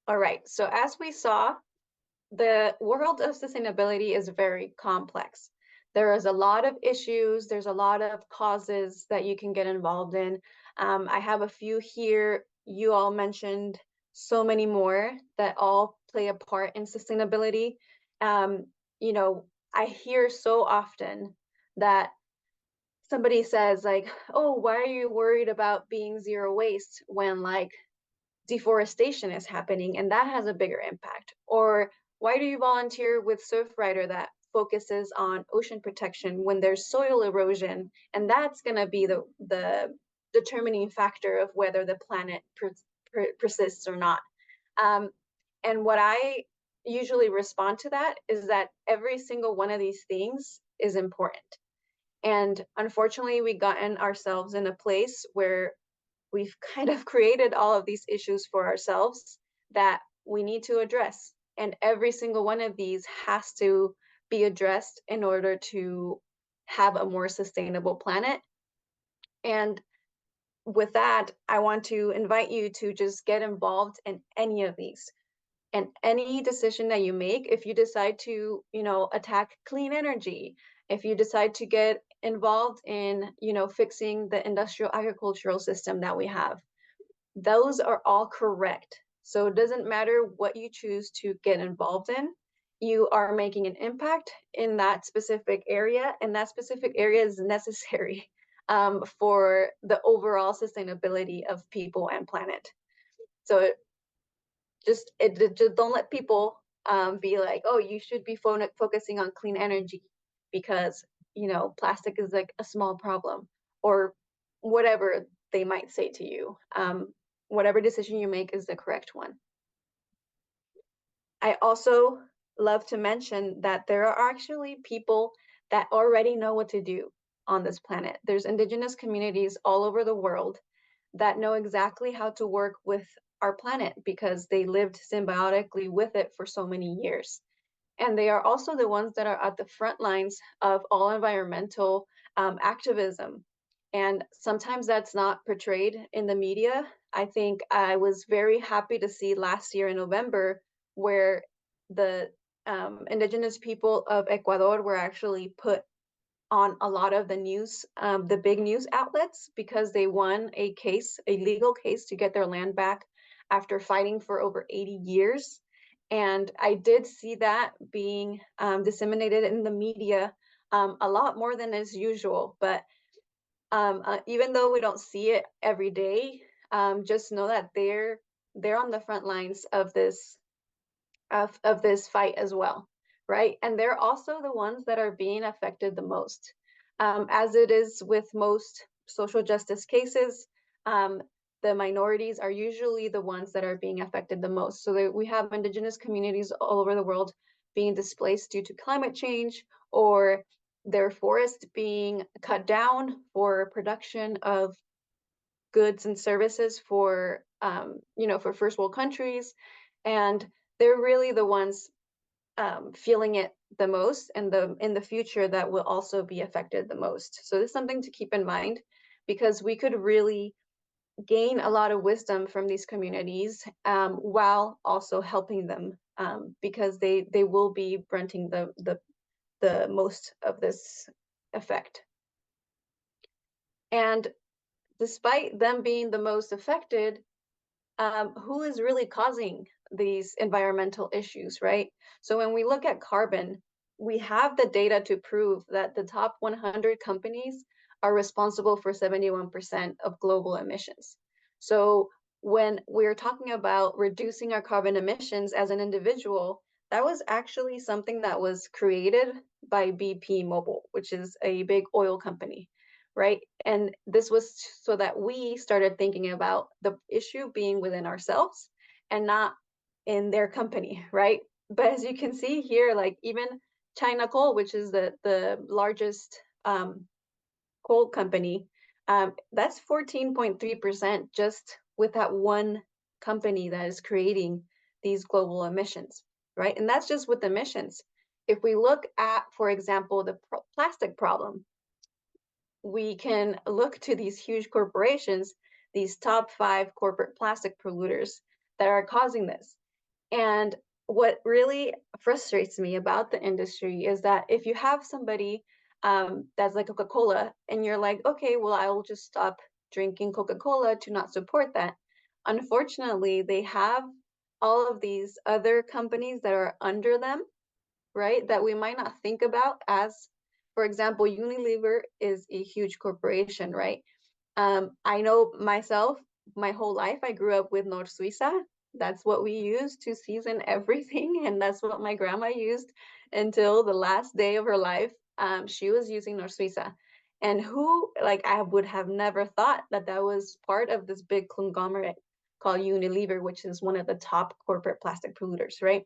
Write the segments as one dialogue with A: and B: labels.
A: All right, so as we saw, the world of sustainability is very complex. There is a lot of issues, there's a lot of causes that you can get involved in. I have a few here. You all mentioned so many more that all play a part in sustainability. Um, you know, I hear so often that somebody says like, "Oh, why are you worried about being zero waste when like deforestation is happening and that has a bigger impact?" Or why do you volunteer with Surfrider that focuses on ocean protection when there's soil erosion and that's going to be the determining factor of whether the planet persists or not? Um, and what I usually respond to that is that every single one of these things is important. And unfortunately, we gotten ourselves in a place where we've kind of created all of these issues for ourselves that we need to address. And every single one of these has to be addressed in order to have a more sustainable planet. And with that, I want to invite you to just get involved in any of these. And any decision that you make, if you decide to, attack clean energy, if you decide to get involved in, fixing the industrial agricultural system that we have, those are all correct. So it doesn't matter what you choose to get involved in. You are making an impact in that specific area, and that specific area is necessary for the overall sustainability of people and planet. So just don't let people be like, oh, you should be focusing on clean energy because plastic is like a small problem, or whatever they might say to you. Whatever decision you make is the correct one. I also love to mention that there are actually people that already know what to do on this planet. There's indigenous communities all over the world that know exactly how to work with our planet because they lived symbiotically with it for so many years. And they are also the ones that are at the front lines of all environmental activism. And sometimes that's not portrayed in the media. I think I was very happy to see last year in November where the indigenous people of Ecuador were actually put on a lot of the news, the big news outlets, because they won a case, a legal case to get their land back after fighting for over 80 years. And I did see that being disseminated in the media a lot more than is usual. But even though we don't see it every day, just know that they're on the front lines of this fight as well, right? And they're also the ones that are being affected the most. As it is with most social justice cases, the minorities are usually the ones that are being affected the most. So we have indigenous communities all over the world being displaced due to climate change, or their forest being cut down for production of goods and services for for first world countries. And they're really the ones feeling it the most, and in the future that will also be affected the most. So this is something to keep in mind, because we could really gain a lot of wisdom from these communities while also helping them, because they will be fronting the most of this effect. And despite them being the most affected, who is really causing these environmental issues, right? So when we look at carbon, we have the data to prove that the top 100 companies are responsible for 71% of global emissions. So when we're talking about reducing our carbon emissions as an individual, that was actually something that was created by BP Mobile, which is a big oil company, right? And this was so that we started thinking about the issue being within ourselves and not in their company, right? But as you can see here, like even China Coal, which is the largest coal company, that's 14.3% just with that one company that is creating these global emissions, right? And that's just with emissions. If we look at, for example, the plastic problem, we can look to these huge corporations, these top 5 corporate plastic polluters that are causing this. And what really frustrates me about the industry is that if you have somebody that's like Coca-Cola and you're like, okay, well, I will just stop drinking Coca-Cola to not support that. Unfortunately, they have all of these other companies that are under them, right? That we might not think about as, for example, Unilever is a huge corporation, right? I know myself, my whole life, I grew up with Nor Suiza. That's what we used to season everything. And that's what my grandma used until the last day of her life. She was using Nor Suiza. And who, like, I would have never thought that that was part of this big conglomerate called Unilever, which is one of the top corporate plastic polluters, right?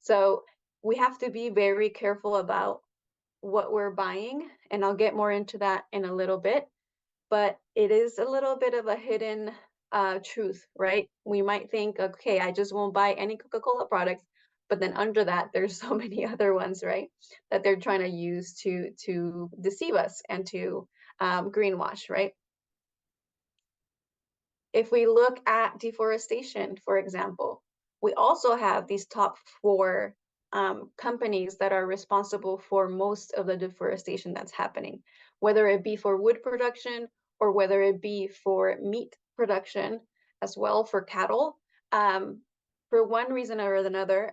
A: So we have to be very careful about what we're buying. And I'll get more into that in a little bit, but it is a little bit of a hidden truth, right? We might think, okay, I just won't buy any Coca-Cola products, but then under that, there's so many other ones, right? That they're trying to use to deceive us and to greenwash, right? If we look at deforestation, for example, we also have these top four companies that are responsible for most of the deforestation that's happening, whether it be for wood production or whether it be for meat production as well for cattle. For one reason or another,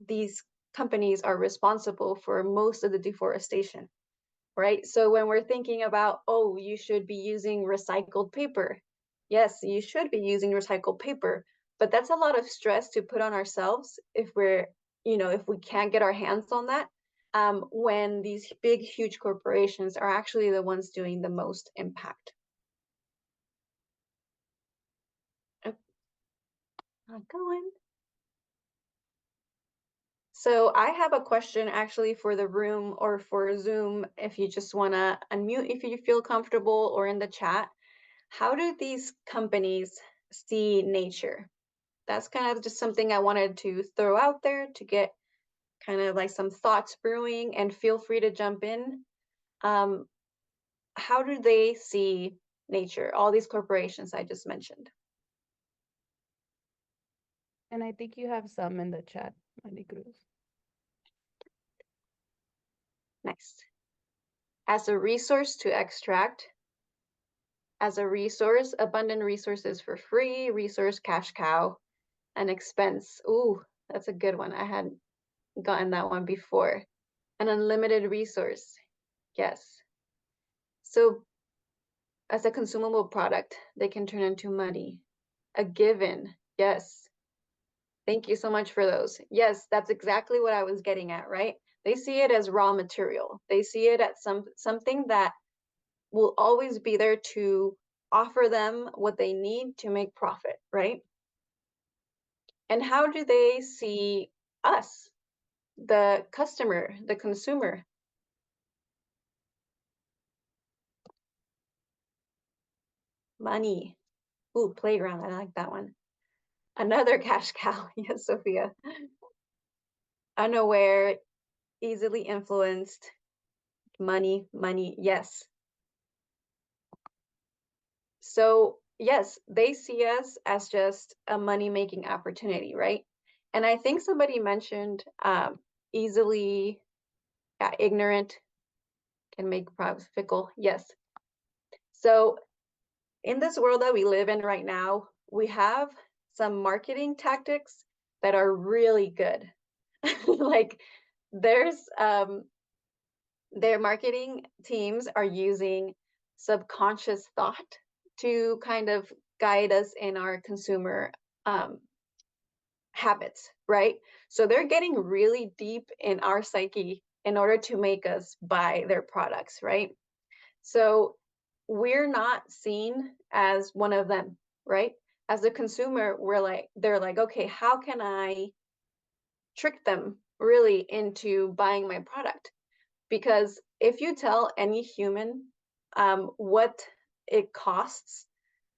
A: these companies are responsible for most of the deforestation, right? So when we're thinking about, oh, you should be using recycled paper. Yes, you should be using recycled paper, but that's a lot of stress to put on ourselves if we're, if we can't get our hands on that, when these big, huge corporations are actually the ones doing the most impact. Oh, not going. So I have a question actually for the room or for Zoom, if you just want to unmute if you feel comfortable, or in the chat. How do these companies see nature? That's kind of just something I wanted to throw out there to get kind of like some thoughts brewing, and feel free to jump in. Um, how do they see nature, all these corporations I just mentioned?
B: And I think you have some in the chat, Mari Cruz.
A: Next. As a resource to extract, as a resource, abundant resources for free, resource cash cow, an expense. Ooh, that's a good one. I hadn't gotten that one before. An unlimited resource. Yes. So as a consumable product, they can turn into money. A given. Yes. Thank you so much for those. Yes, that's exactly what I was getting at, right? They see it as raw material. They see it as something that will always be there to offer them what they need to make profit, right? And how do they see us, the customer, the consumer? Money. Ooh, playground. I like that one. Another cash cow. Yes, Sophia. Unaware, easily influenced. Money, money. Yes. So, yes, they see us as just a money-making opportunity, right? And I think somebody mentioned easily ignorant can make profits fickle. Yes. So in this world that we live in right now, we have some marketing tactics that are really good. Like there's their marketing teams are using subconscious thought to kind of guide us in our consumer um, habits, right? So they're getting really deep in our psyche in order to make us buy their products, right? So we're not seen as one of them, right? As a consumer, they're like, okay, how can I trick them really into buying my product? Because if you tell any human what it costs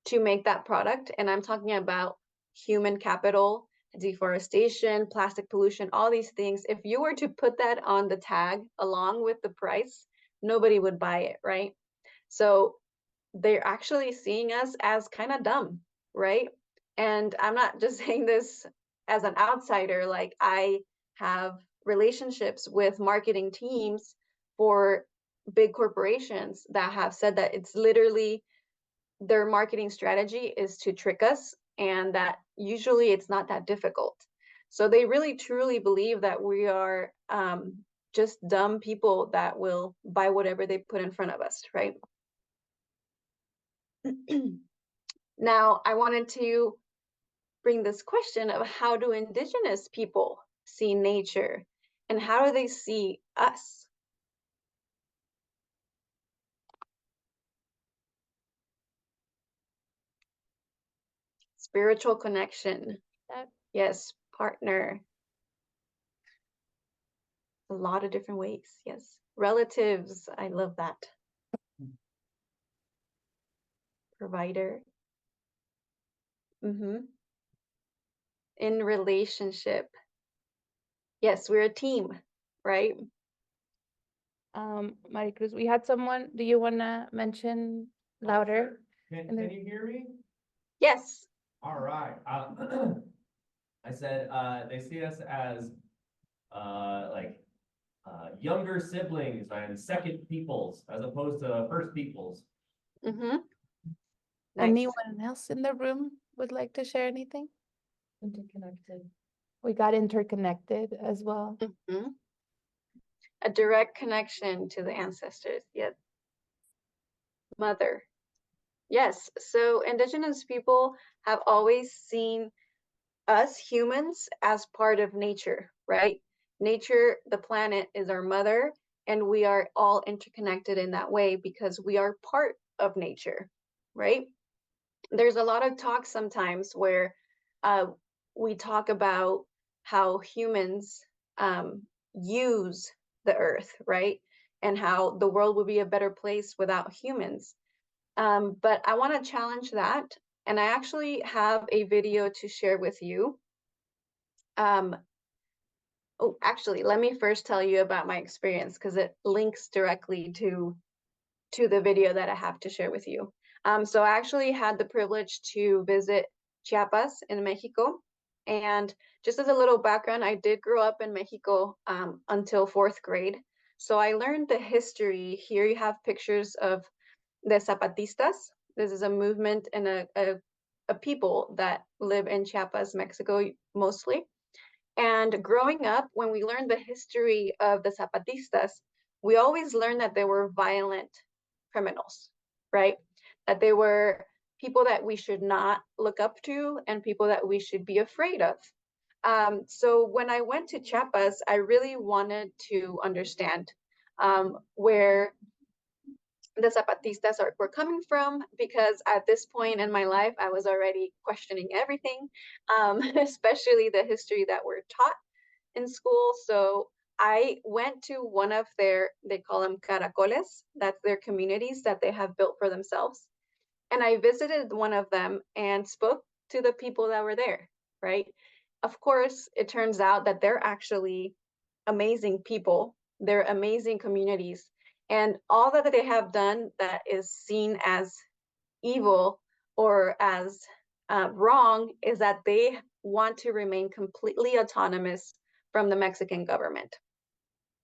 A: to make that product, and I'm talking about human capital, deforestation, plastic pollution, all these things, if you were to put that on the tag along with the price, nobody would buy it, right? So they're actually seeing us as kind of dumb, right? And I'm not just saying this as an outsider, like I have relationships with marketing teams for big corporations that have said that it's literally their marketing strategy is to trick us, and that usually it's not that difficult. So they really truly believe that we are just dumb people that will buy whatever they put in front of us, right? Now, I wanted to bring this question of how do indigenous people see nature and how do they see us? Spiritual connection. Yes, partner. A lot of different ways. Yes. Relatives. I love that. Provider. Mm-hmm. In relationship. Yes, we're a team, right?
B: Maricruz, we had someone, do you want to mention louder?
C: Can you hear me?
A: Yes.
C: All right. I said, they see us as, like, younger siblings and second peoples as opposed to first peoples.
A: Mm-hmm. Nice.
B: Anyone else in the room would like to share anything? Interconnected. We got interconnected as well.
A: Mm-hmm. A direct connection to the ancestors. Yes. Mother. Yes. So indigenous people have always seen us humans as part of nature, right? Nature, the planet, is our mother, and we are all interconnected in that way because we are part of nature, right? There's a lot of talk sometimes where uh, we talk about how humans use the earth, right? And how the world would be a better place without humans. But I want to challenge that. And I actually have a video to share with you. Oh, actually, let me first tell you about my experience because it links directly to the video that I have to share with you. So I actually had the privilege to visit Chiapas in Mexico. And just as a little background, I did grow up in Mexico until fourth grade. So I learned the history. Here you have pictures of the Zapatistas. This is a movement and a people that live in Chiapas, Mexico, mostly. And growing up, when we learned the history of the Zapatistas, we always learned that they were violent criminals, right? That they were people that we should not look up to and people that we should be afraid of. So when I went to Chiapas, I really wanted to understand where the Zapatistas were coming from, because at this point in my life, I was already questioning everything, especially the history that we're taught in school. So I went to one of their, they call them caracoles, that's their communities that they have built for themselves. And I visited one of them and spoke to the people that were there, right? Of course, it turns out that they're actually amazing people. They're amazing communities. And all that they have done that is seen as evil or as wrong is that they want to remain completely autonomous from the Mexican government.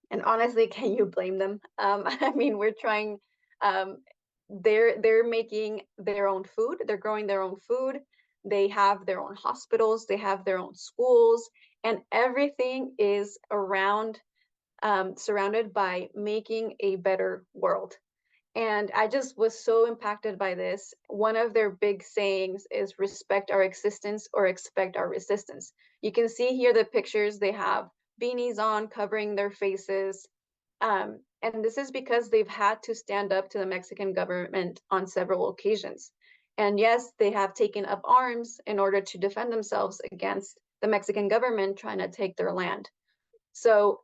A: And honestly, can you blame them? I mean, we're trying. Um, they're making their own food. They're growing their own food. They have their own hospitals. They have their own schools, and everything is around surrounded by making a better world. And I just was so impacted by this. One of their big sayings is respect our existence or expect our resistance. You can see here the pictures. They have beanies on covering their faces. And this is because they've had to stand up to the Mexican government on several occasions. And yes, they have taken up arms in order to defend themselves against the Mexican government trying to take their land. So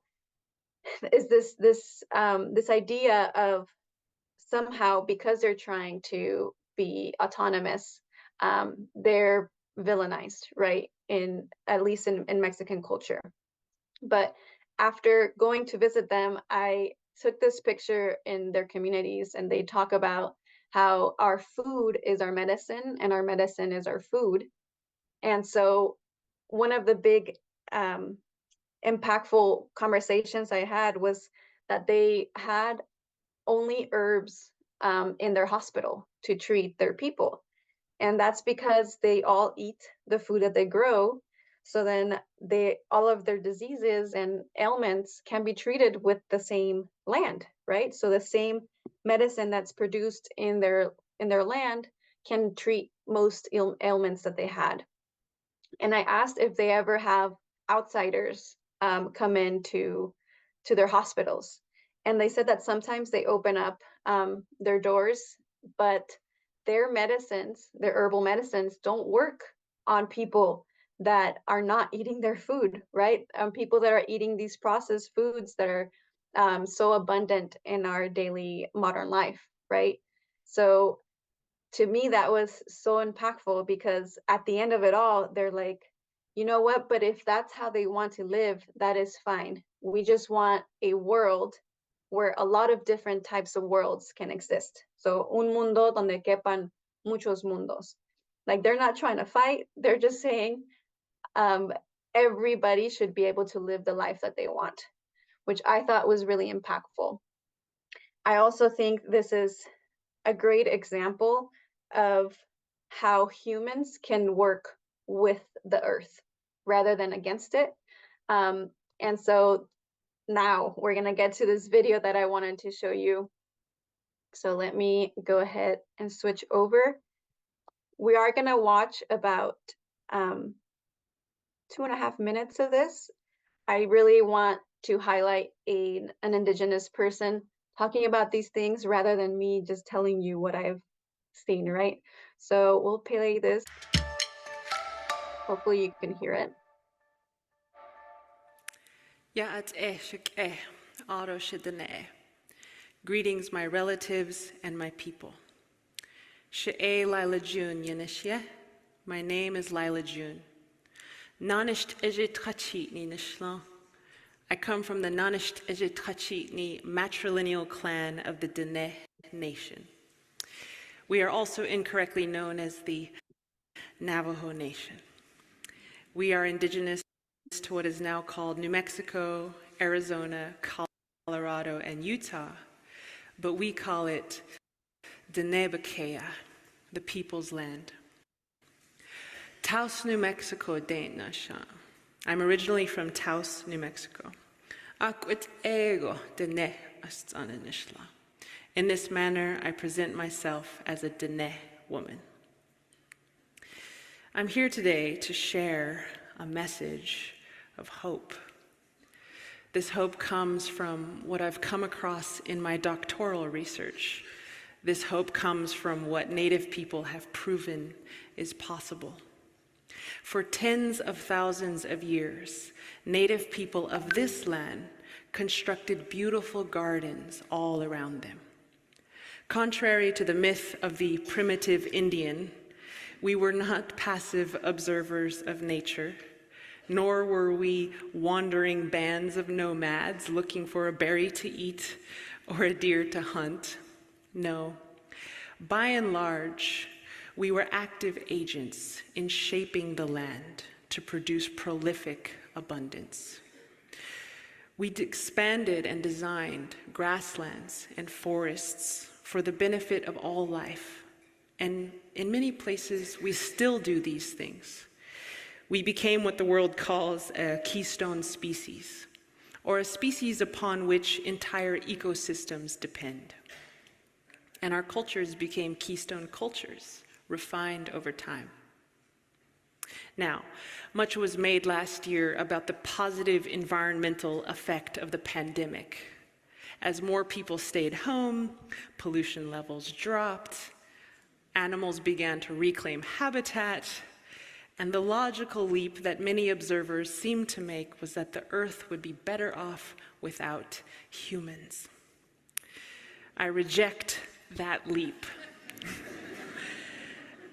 A: is this idea of somehow, because they're trying to be autonomous, they're villainized, right? In at least in Mexican culture. But after going to visit them, I took this picture in their communities, and they talk about how our food is our medicine and our medicine is our food. And so one of the big impactful conversations I had was that they had only herbs in their hospital to treat their people. And that's because they all eat the food that they grow. So then all of their diseases and ailments can be treated with the same land, right? So the same medicine that's produced in their land can treat most ailments that they had. And I asked if they ever have outsiders come into their hospitals, and they said that sometimes they open up their doors, but their medicines, their herbal medicines, don't work on people that are not eating their food, right? People that are eating these processed foods that are so abundant in our daily modern life, right? So to me, that was so impactful because at the end of it all, they're like, you know what? But if that's how they want to live, that is fine. We just want a world where a lot of different types of worlds can exist. So, un mundo donde quepan muchos mundos. Like, they're not trying to fight, they're just saying um, everybody should be able to live the life that they want, which I thought was really impactful. I also think this is a great example of how humans can work with the earth rather than against it. And so now we're going to get to this video that I wanted to show you. So let me go ahead and switch over. We are going to watch about 2.5 minutes of this. I really want to highlight an Indigenous person talking about these things rather than me just telling you what I've seen, right? So we'll play this. Hopefully you can hear it.
D: Greetings, my relatives and my people. She'e Lila June Yanishye. My name is Lila June. Nanisht Ejitchachitni Nishlan. I come from the Nanisht Ejitchachitni matrilineal clan of the Dene Nation. We are also incorrectly known as the Navajo Nation. We are indigenous to what is now called New Mexico, Arizona, Colorado, and Utah, but we call it Denebakea, the people's land. Taos, New Mexico, Dainasha. I'm originally from Taos, New Mexico. Akwit ego Dene Astananishla. In this manner, I present myself as a Dene woman. I'm here today to share a message of hope. This hope comes from what I've come across in my doctoral research. This hope comes from what Native people have proven is possible. For tens of thousands of years, Native people of this land constructed beautiful gardens all around them. Contrary to the myth of the primitive Indian, we were not passive observers of nature, nor were we wandering bands of nomads looking for a berry to eat or a deer to hunt. No. By and large, we were active agents in shaping the land to produce prolific abundance. We expanded and designed grasslands and forests for the benefit of all life. And in many places, we still do these things. We became what the world calls a keystone species, or a species upon which entire ecosystems depend. And our cultures became keystone cultures, refined over time. Now, much was made last year about the positive environmental effect of the pandemic. As more people stayed home, pollution levels dropped, animals began to reclaim habitat, and the logical leap that many observers seemed to make was that the Earth would be better off without humans. I reject that leap.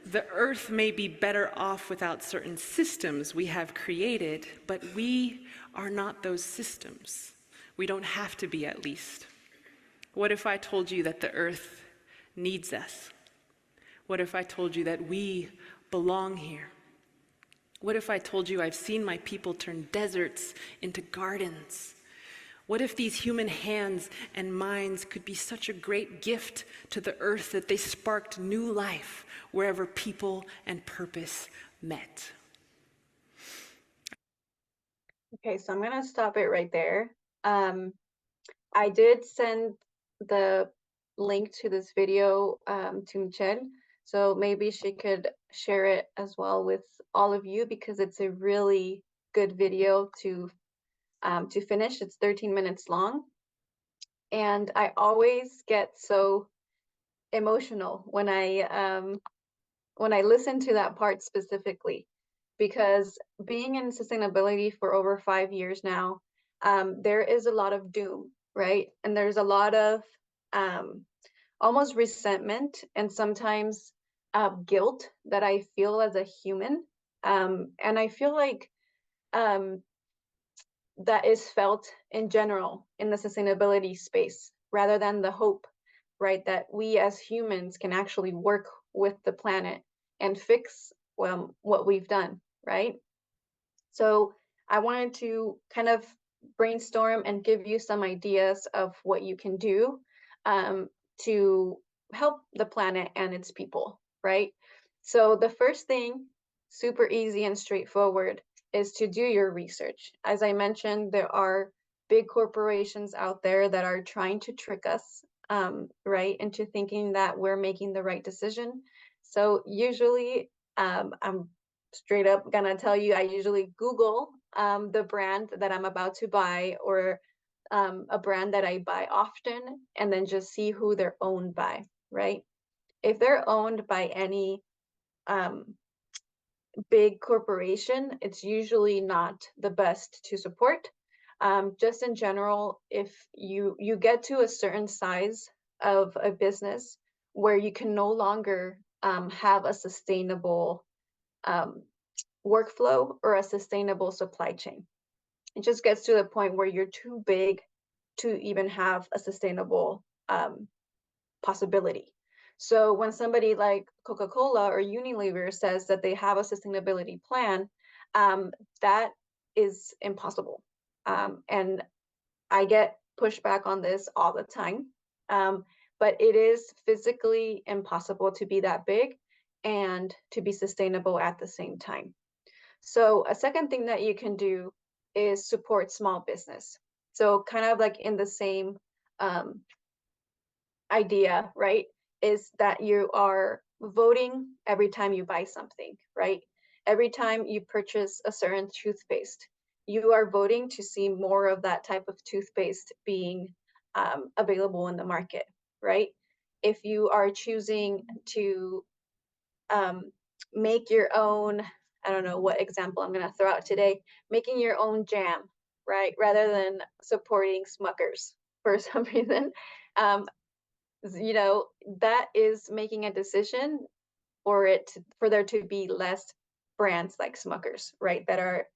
D: The Earth may be better off without certain systems we have created, but we are not those systems. We don't have to be, at least. What if I told you that the Earth needs us? What if I told you that we belong here? What if I told you I've seen my people turn deserts into gardens? What if these human hands and minds could be such a great gift to the earth that they sparked new life wherever people and purpose met?
A: Okay, so I'm gonna stop it right there. I did send the link to this video to Michelle, so maybe she could share it as well with all of you because it's a really good video to finish. It's 13 minutes long, and I always get so emotional when I listen to that part specifically, because being in sustainability for over 5 years now, there is a lot of doom, right? And there's a lot of almost resentment and sometimes guilt that I feel as a human. And I feel like that is felt in general in the sustainability space rather than the hope, right? That we as humans can actually work with the planet and fix what we've done, right? So I wanted to kind of brainstorm and give you some ideas of what you can do to help the planet and its people, right? So the first thing, super easy and straightforward, is to do your research. As I mentioned, there are big corporations out there that are trying to trick us, right, into thinking that we're making the right decision. So usually, I'm straight up gonna tell you, I usually Google the brand that I'm about to buy, or a brand that I buy often, and then just see who they're owned by, right? If they're owned by any big corporation, it's usually not the best to support. Just in general, if you get to a certain size of a business where you can no longer have a sustainable workflow or a sustainable supply chain, it just gets to the point where you're too big to even have a sustainable possibility. So when somebody like Coca-Cola or Unilever says that they have a sustainability plan, that is impossible. And I get pushback on this all the time. But it is physically impossible to be that big and to be sustainable at the same time. So a second thing that you can do is support small business. So kind of like in the same idea, right, is that you are voting every time you buy something, right? Every time you purchase a certain toothpaste, you are voting to see more of that type of toothpaste being available in the market, right? If you are choosing to make your own, I don't know what example I'm going to throw out today, making your own jam, right? Rather than supporting Smuckers for some reason, you know, that is making a decision for there to be less brands like Smuckers, right? That are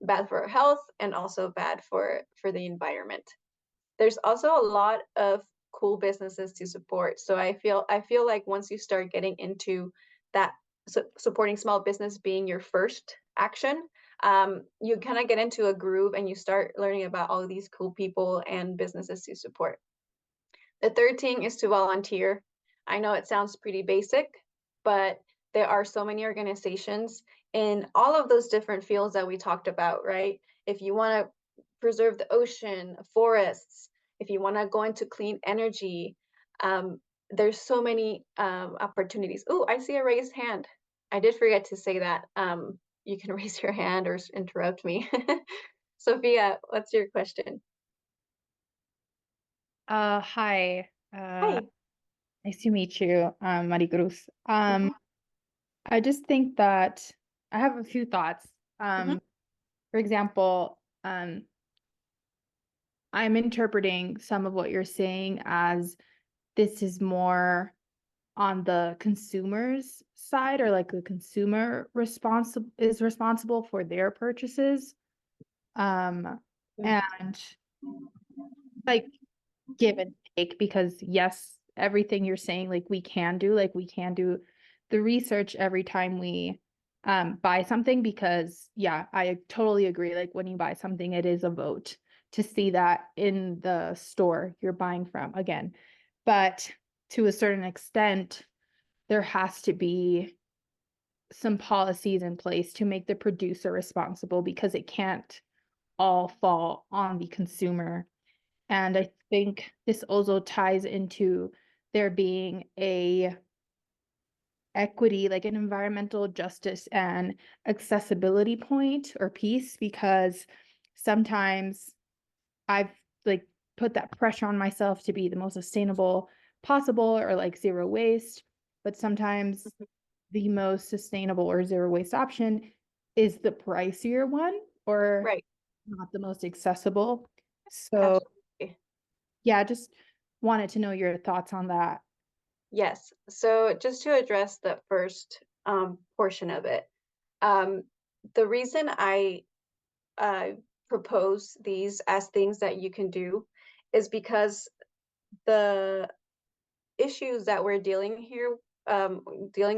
A: bad for our health and also bad for the environment. There's also a lot of cool businesses to support. So I feel like once you start getting into that, supporting small business being your first action, you kind of get into a groove and you start learning about all these cool people and businesses to support. The third thing is to volunteer. I know it sounds pretty basic, but there are so many organizations in all of those different fields that we talked about, right? If you want to preserve the ocean, forests, if you want to go into clean energy, there's so many opportunities. Oh, I see a raised hand. I did forget to say that. You can raise your hand or interrupt me. Sophia, what's your question?
B: Hi.
A: Hi.
B: Nice to meet you, Maricruz.
A: Mhm.
B: I just think that I have a few thoughts.
A: Mhm.
B: For example, I'm interpreting some of what you're saying as this is more on the consumer's side, or like the consumer is responsible for their purchases. And like give and take, because yes, everything you're saying, like we can do the research every time we buy something, because yeah, I totally agree. Like when you buy something, it is a vote to see that in the store you're buying from again. But to a certain extent, there has to be some policies in place to make the producer responsible, because it can't all fall on the consumer. And I think this also ties into there being a equity, like an environmental justice and accessibility point or piece, because sometimes I've like put that pressure on myself to be the most sustainable possible, or like zero waste, but sometimes the most sustainable or zero waste option is the pricier one, or
A: Right.
B: not the most accessible. So
A: Absolutely.
B: yeah, just wanted to know your thoughts on that.
A: Yes. So just to address the first portion of it, um, the reason I uh, propose these as things that you can do is because the issues that we're dealing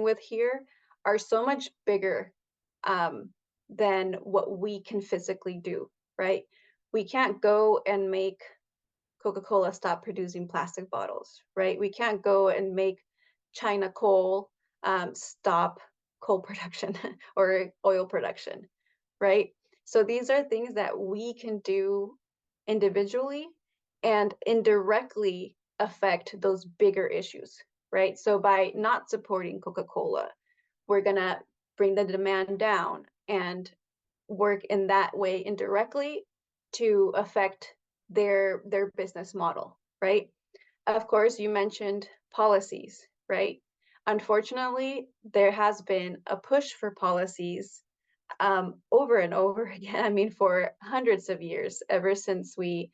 A: with here are so much bigger than what we can physically do, right? We can't go and make Coca-Cola stop producing plastic bottles, right? We can't go and make China coal stop coal production or oil production, right? So these are things that we can do individually and indirectly affect those bigger issues, right? So by not supporting Coca-Cola, we're gonna bring the demand down and work in that way indirectly to affect their business model, right? Of course, you mentioned policies, right? Unfortunately, there has been a push for policies over and over again. I mean, for hundreds of years, ever since we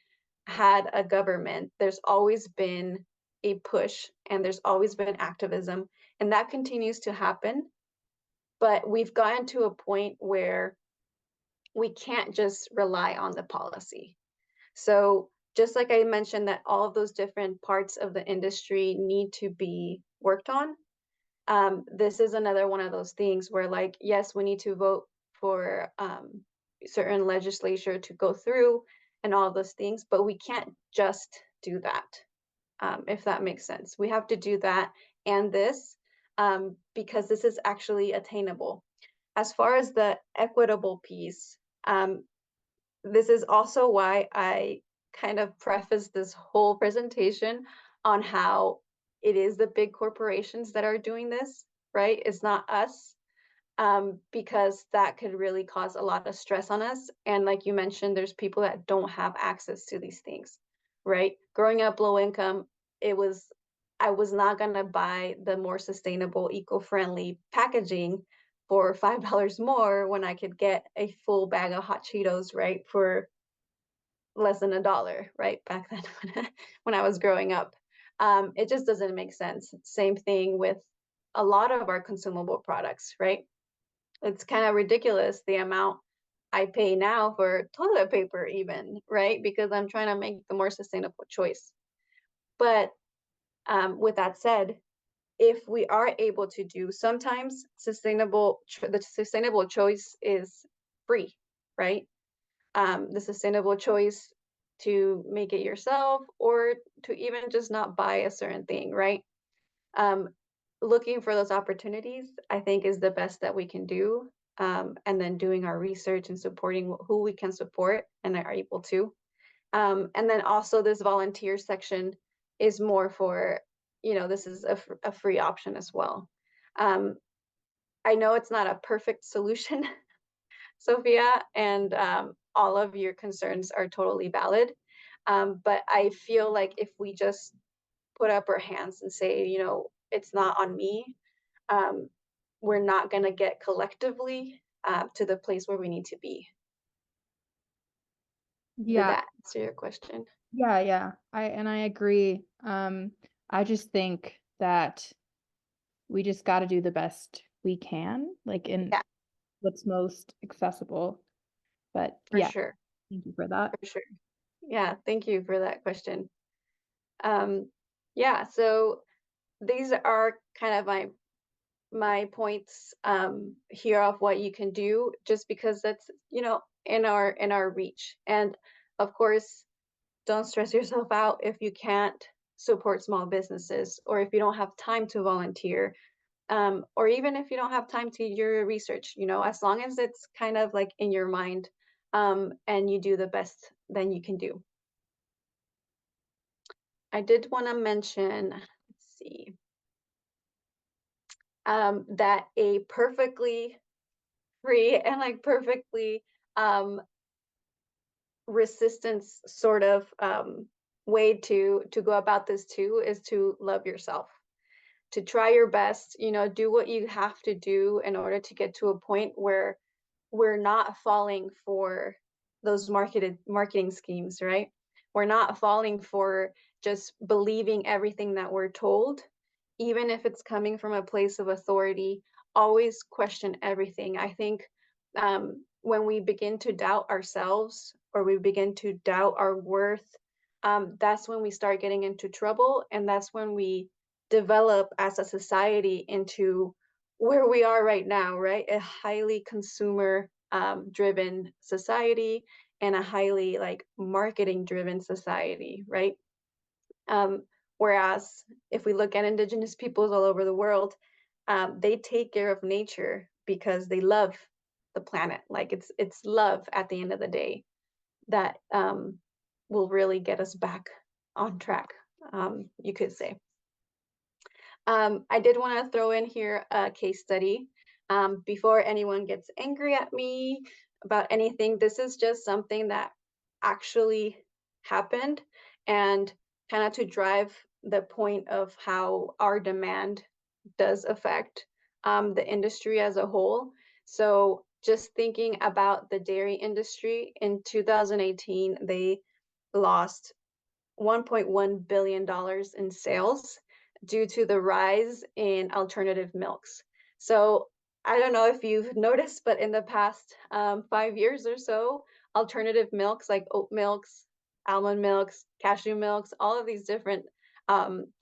A: had a government, there's always been a push and there's always been activism, and that continues to happen. But we've gotten to a point where we can't just rely on the policy. So just like I mentioned that all of those different parts of the industry need to be worked on, this is another one of those things where, like, yes, we need to vote for certain legislature to go through and all those things, but we can't just do that, if that makes sense. We have to do that and this because this is actually attainable. As far as the equitable piece, this is also why I kind of prefaced this whole presentation on how it is the big corporations that are doing this, right? It's not us, because that could really cause a lot of stress on us. And like you mentioned, there's people that don't have access to these things, right? Growing up low income, I was not gonna buy the more sustainable, eco-friendly packaging for $5 more when I could get a full bag of hot Cheetos, right, for less than $1, right? Back then when I was growing up. It just doesn't make sense. Same thing with a lot of our consumable products, right? It's kind of ridiculous the amount I pay now for toilet paper even, right? Because I'm trying to make the more sustainable choice. But with that said, if we are able to do sometimes the sustainable choice is free, right? The sustainable choice to make it yourself or to even just not buy a certain thing, right? Um, Looking for those opportunities, I think, is the best that we can do. And then doing our research and supporting who we can support and are able to. And then also this volunteer section is more for, this is a free option as well. I know it's not a perfect solution, Sophia, and all of your concerns are totally valid. But I feel like if we just put up our hands and say, it's not on me, um, we're not going to get collectively to the place where we need to be. Did
B: Yeah,
A: that answer your question?
B: yeah. I agree. I just think that we just got to do the best we can, like in
A: Yeah,
B: what's most accessible. But
A: for
B: yeah,
A: sure.
B: thank you for that.
A: For sure. Yeah, thank you for that question. Yeah, so these are kind of my my points here of what you can do, just because that's, in our reach. And of course, don't stress yourself out if you can't support small businesses, or if you don't have time to volunteer, or even if you don't have time to do your research, as long as it's kind of like in your mind, and you do the best then you can do. I did want to mention, let's see, that a perfectly free and like perfectly resistance sort of way to go about this too is to love yourself, to try your best, do what you have to do in order to get to a point where we're not falling for those marketing schemes, right? We're not falling for just believing everything that we're told, even if it's coming from a place of authority. Always question everything. I think when we begin to doubt ourselves, or we begin to doubt our worth, that's when we start getting into trouble, and that's when we develop as a society into where we are right now, right? A highly consumer driven society, and a highly like marketing driven society, right? Whereas if we look at indigenous peoples all over the world, they take care of nature because they love the planet. Like it's love at the end of the day that will really get us back on track, you could say. I did want to throw in here a case study. Before anyone gets angry at me about anything, this is just something that actually happened, and kind of to drive the point of how our demand does affect the industry as a whole. So just thinking about the dairy industry in 2018, they lost $1.1 billion in sales due to the rise in alternative milks. So I don't know if you've noticed, but in the past 5 years or so, alternative milks like oat milks, almond milks, cashew milks, all of these different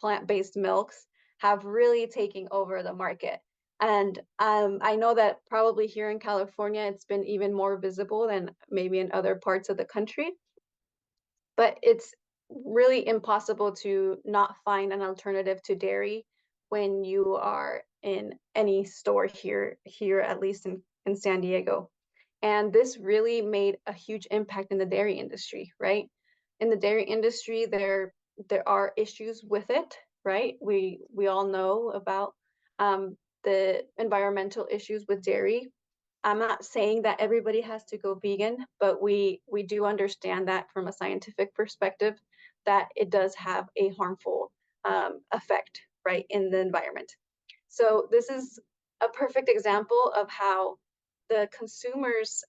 A: plant-based milks have really taken over the market. And I know that probably here in California, it's been even more visible than maybe in other parts of the country. But it's really impossible to not find an alternative to dairy when you are in any store here at least in San Diego. And this really made a huge impact in the dairy industry, right? In the dairy industry, there are issues with it, right? We all know about the environmental issues with dairy. I'm not saying that everybody has to go vegan, but we do understand that from a scientific perspective, that it does have a harmful effect, right, in the environment. So this is a perfect example of how the consumers'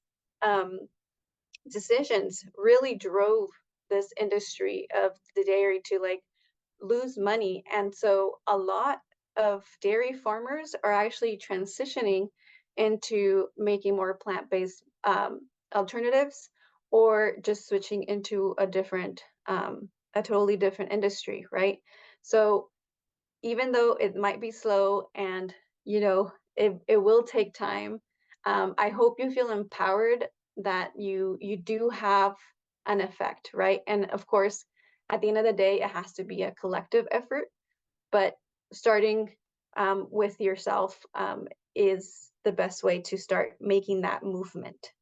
A: decisions really drove this industry of the dairy to like lose money. And so a lot of dairy farmers are actually transitioning into making more plant-based alternatives, or just switching into a totally different industry, right? So even though it might be slow, and it will take time, I hope you feel empowered that you do have an effect, right? And of course, at the end of the day, it has to be a collective effort, but starting with yourself is the best way to start making that movement.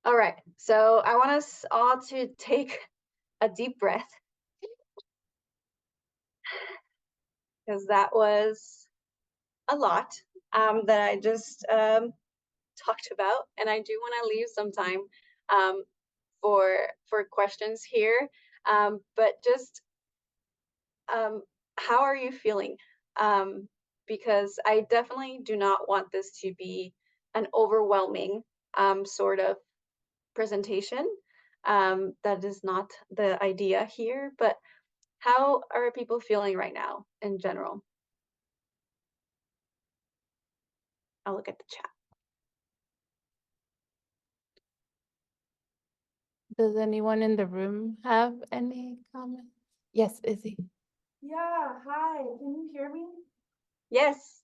A: All right, so I want us all to take a deep breath, because that was a lot that I just talked about, and I do want to leave some time for questions here. But just how are you feeling? Because I definitely do not want this to be an overwhelming sort of presentation. That is not the idea here, but how are people feeling right now in general? I'll look at the chat.
B: Does anyone in the room have any comments? Yes, Izzy.
E: Yeah, hi, can you hear me?
A: Yes.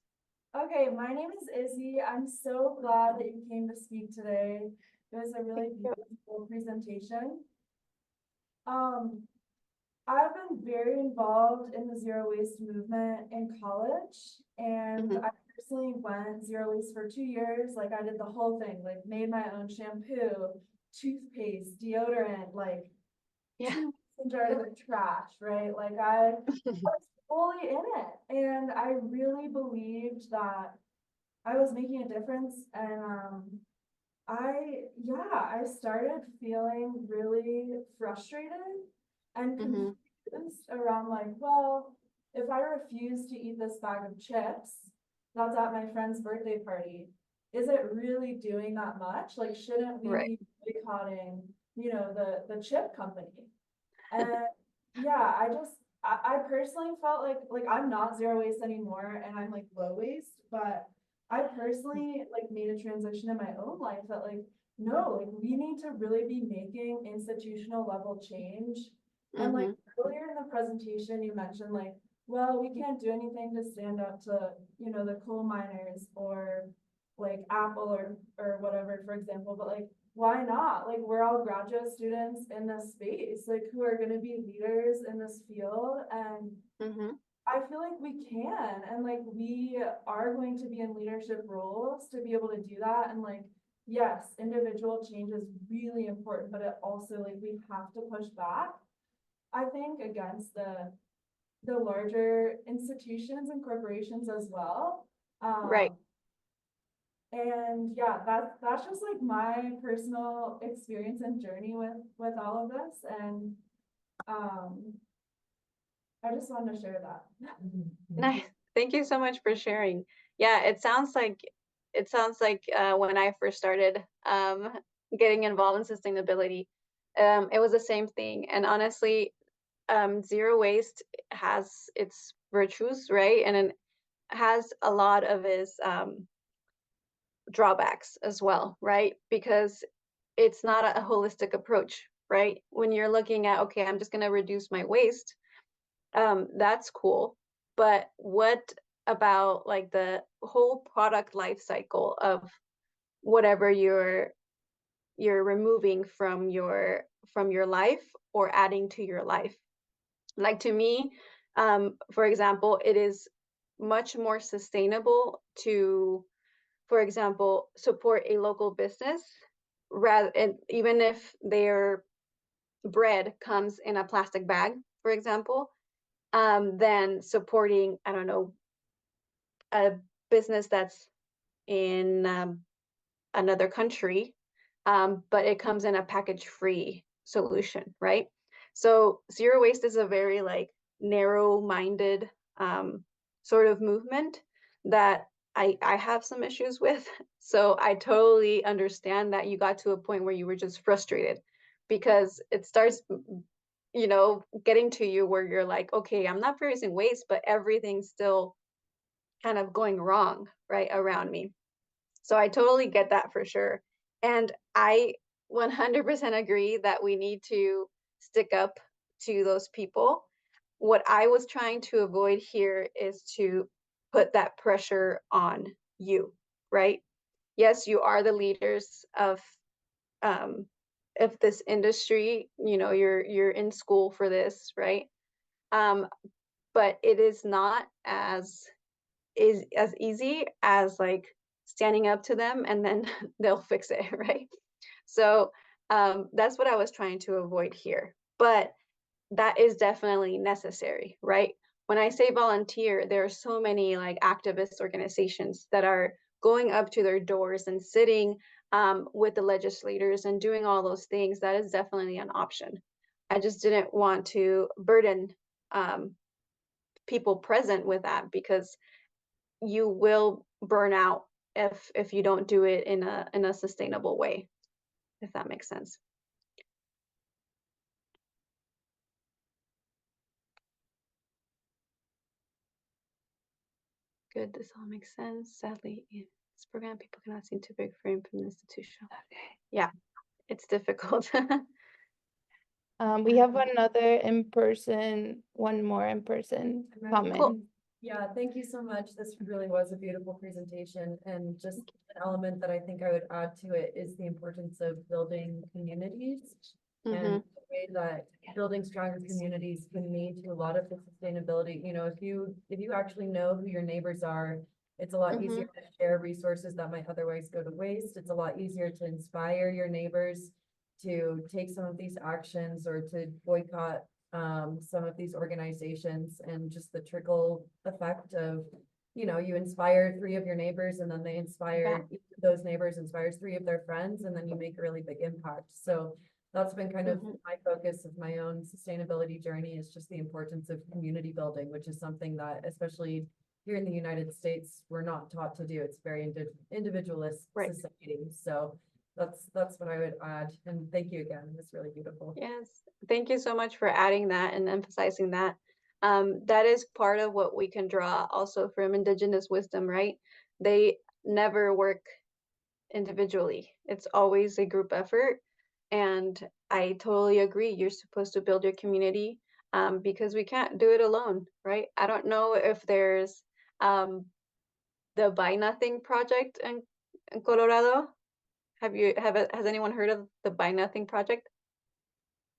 E: Okay, my name is Izzy. I'm so glad that you came to speak today. It was a really beautiful presentation. Um, I've been very involved in the zero waste movement in college, and
A: Mhm.
E: I personally went zero waste for 2 years. Like I did the whole thing, like made my own shampoo, toothpaste, deodorant, like
A: Yeah.
E: 2 jars of trash, right? Like I was fully in it. And I really believed that I was making a difference. And I started feeling really frustrated and
A: Mhm.
E: confused around like, well, if I refuse to eat this bag of chips that's at my friend's birthday party, is it really doing that much? Like, shouldn't we
A: Right.
E: be boycotting, the chip company? And yeah, I personally felt like I'm not zero waste anymore and I'm like low waste, but I personally like made a transition in my own life that like, no, like we need to really be making institutional level change. And like
A: Mhm.
E: earlier in the presentation, you mentioned like, well, we can't do anything to stand up to, the coal miners or like Apple or whatever, for example, but like why not? Like, we're all graduate students in this space, like, who are going to be leaders in this field. And
A: Mhm.
E: I feel like we can, and like, we are going to be in leadership roles to be able to do that. And like, yes, individual change is really important, but it also, like, we have to push back, I think, against the larger institutions and corporations as well.
A: Right.
E: Um, and yeah, that's just like my personal experience and journey with all of this. And um I just wanted to share that.
A: Nice. Thank you so much for sharing. Yeah, it sounds like when I first started getting involved in sustainability, it was the same thing. And honestly, zero waste has its virtues, right? And it has a lot of its drawbacks as well, right? Because it's not a holistic approach, right? When you're looking at, okay, I'm just going to reduce my waste, that's cool. But what about like the whole product life cycle of whatever you're removing from your life or adding to your life? Like to me, for example, it is much more sustainable to, for example, support a local business rather, and even if their bread comes in a plastic bag, for example, than supporting, I don't know, a business that's in another country, but it comes in a package-free solution, right? So zero waste is a very like narrow-minded sort of movement that I have some issues with. So I totally understand that you got to a point where you were just frustrated because it starts, getting to you where you're like, okay, I'm not producing waste, but everything's still kind of going wrong, right, around me. So I totally get that for sure. And I 100% agree that we need to stick up to those people. What I was trying to avoid here is to put that pressure on you, right? Yes, you are the leaders um, of this industry. You're in school for this, right? Um, but it is not as easy as like standing up to them and then they'll fix it, right? So that's what I was trying to avoid here. But that is definitely necessary, right? When I say volunteer, there are so many like activist organizations that are going up to their doors and sitting with the legislators and doing all those things. That is definitely an option. I just didn't want to burden um, people present with that because you will burn out if you don't do it in a sustainable way, if that makes sense. Good, this all makes sense. Sadly, in this program, people cannot seem to break free from the institution. Okay. Yeah, it's difficult.
B: We have another in-person, one more in-person comment.
A: Cool.
F: Yeah, thank you so much. This really was a beautiful presentation, and just an element that I think I would add to it is the importance of building communities. And
A: Mhm.
F: the way that building stronger communities can lead to a lot of the sustainability, you know, if you actually know who your neighbors are, it's a lot easier to share resources that might otherwise go to waste. It's a lot easier to inspire your neighbors to take some of these actions or to boycott some of these organizations, and just the trickle effect of, you know, you inspire 3 of your neighbors, and then they inspire, each of those neighbors inspires 3 of their friends, and then you make a really big impact. So that's been kind of my focus of my own sustainability journey, is just the importance of community building, which is something that, especially here in the United States, we're not taught to do. It's very individualist
A: Right.
F: society. So that's what I would add. And thank you again. It's really beautiful.
A: Yes, thank you so much for adding that and emphasizing that. That is part of what we can draw also from Indigenous wisdom, right? They never work individually. It's always a group effort. And I totally agree. You're supposed to build your community because we can't do it alone, right? I don't know if there's the Buy Nothing project in Colorado. Has anyone heard of the Buy Nothing project?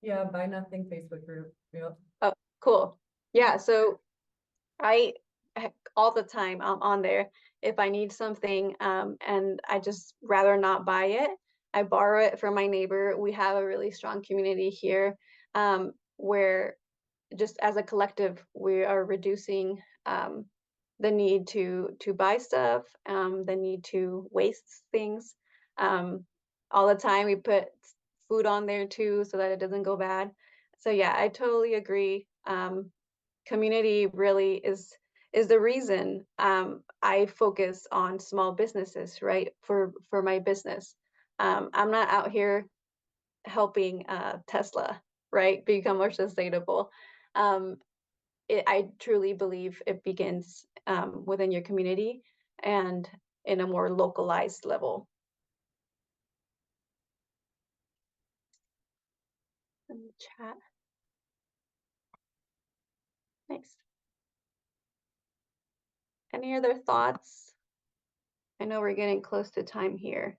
F: Yeah, Buy Nothing Facebook group. Yep.
A: Oh, cool. Yeah, so I all the time I'm on there if I need something and I just rather not buy it. I borrow it from my neighbor. We have a really strong community here where just as a collective we are reducing the need to buy stuff, the need to waste things. All the time we put food on there too so that it doesn't go bad. So yeah, I totally agree. Community really is the reason I focus on small businesses, right? For my business. I'm not out here helping Tesla, right, become more sustainable. Um, I truly believe it begins within your community and in a more localized level. In the chat. Nice. Any other thoughts? I know we're getting close to time here.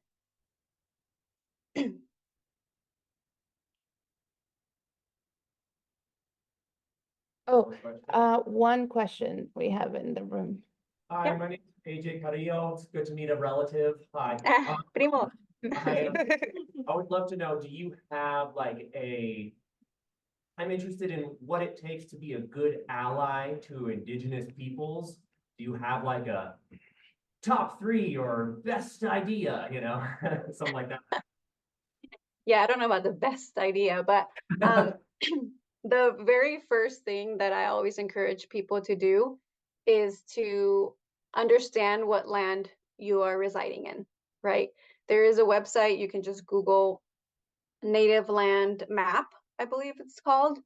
B: Oh, one question we have in the room.
C: Hi,
A: Yep.
C: my name is AJ Carrillo. It's good to meet a relative. Hi.
A: Primo.
C: I would love to know, do you have like I'm interested in what it takes to be a good ally to Indigenous peoples. Do you have like a top 3 or best idea, you know, something like that?
A: Yeah, I don't know about the best idea, but the very first thing that I always encourage people to do is to understand what land you are residing in, right? There is a website, you can just Google native land map, I believe it's called,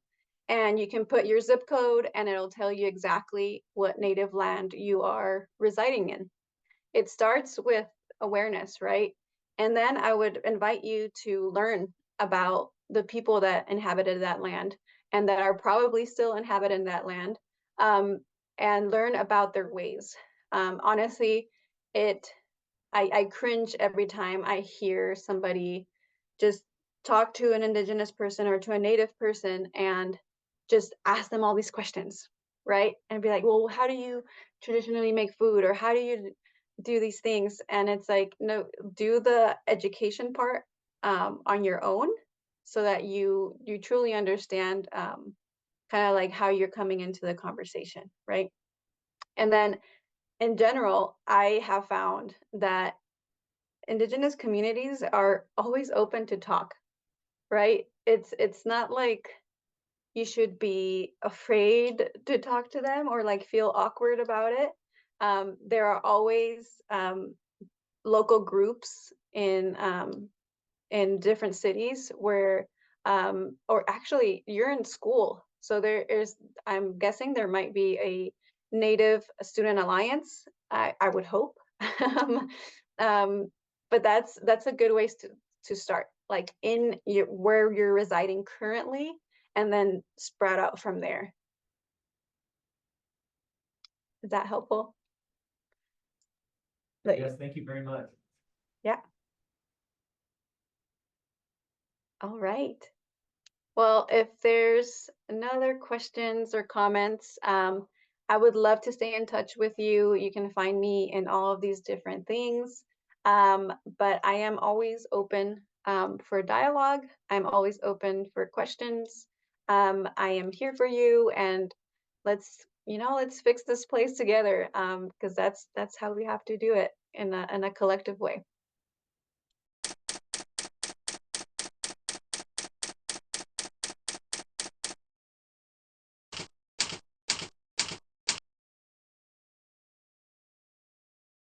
A: and you can put your zip code and it'll tell you exactly what native land you are residing in. It starts with awareness, right? And then I would invite you to learn about the people that inhabited that land and that are probably still inhabiting that land, and learn about their ways. Honestly, I cringe every time I hear somebody just talk to an Indigenous person or to a Native person and just ask them all these questions, right? And be like, well, how do you traditionally make food, or how do you do these things? And it's like, no, do the education part on your own so that you truly understand kind of like how you're coming into the conversation, right? And then in general, I have found that Indigenous communities are always open to talk, right? It's not like you should be afraid to talk to them or like feel awkward about it. There are always local groups in different cities where, or actually you're in school. So there is, I'm guessing there might be a Native Student Alliance, I would hope. um, but that's a good way to start, like in where you're residing currently, and then spread out from there. Is that helpful?
F: But
C: Yes, thank you very much.
A: Yeah. All right. Well, if there's another questions or comments, I would love to stay in touch with you. You can find me in all of these different things. But I am always open for dialogue. I'm always open for questions. I am here for you, and let's fix this place together, because that's how we have to do it in a collective way.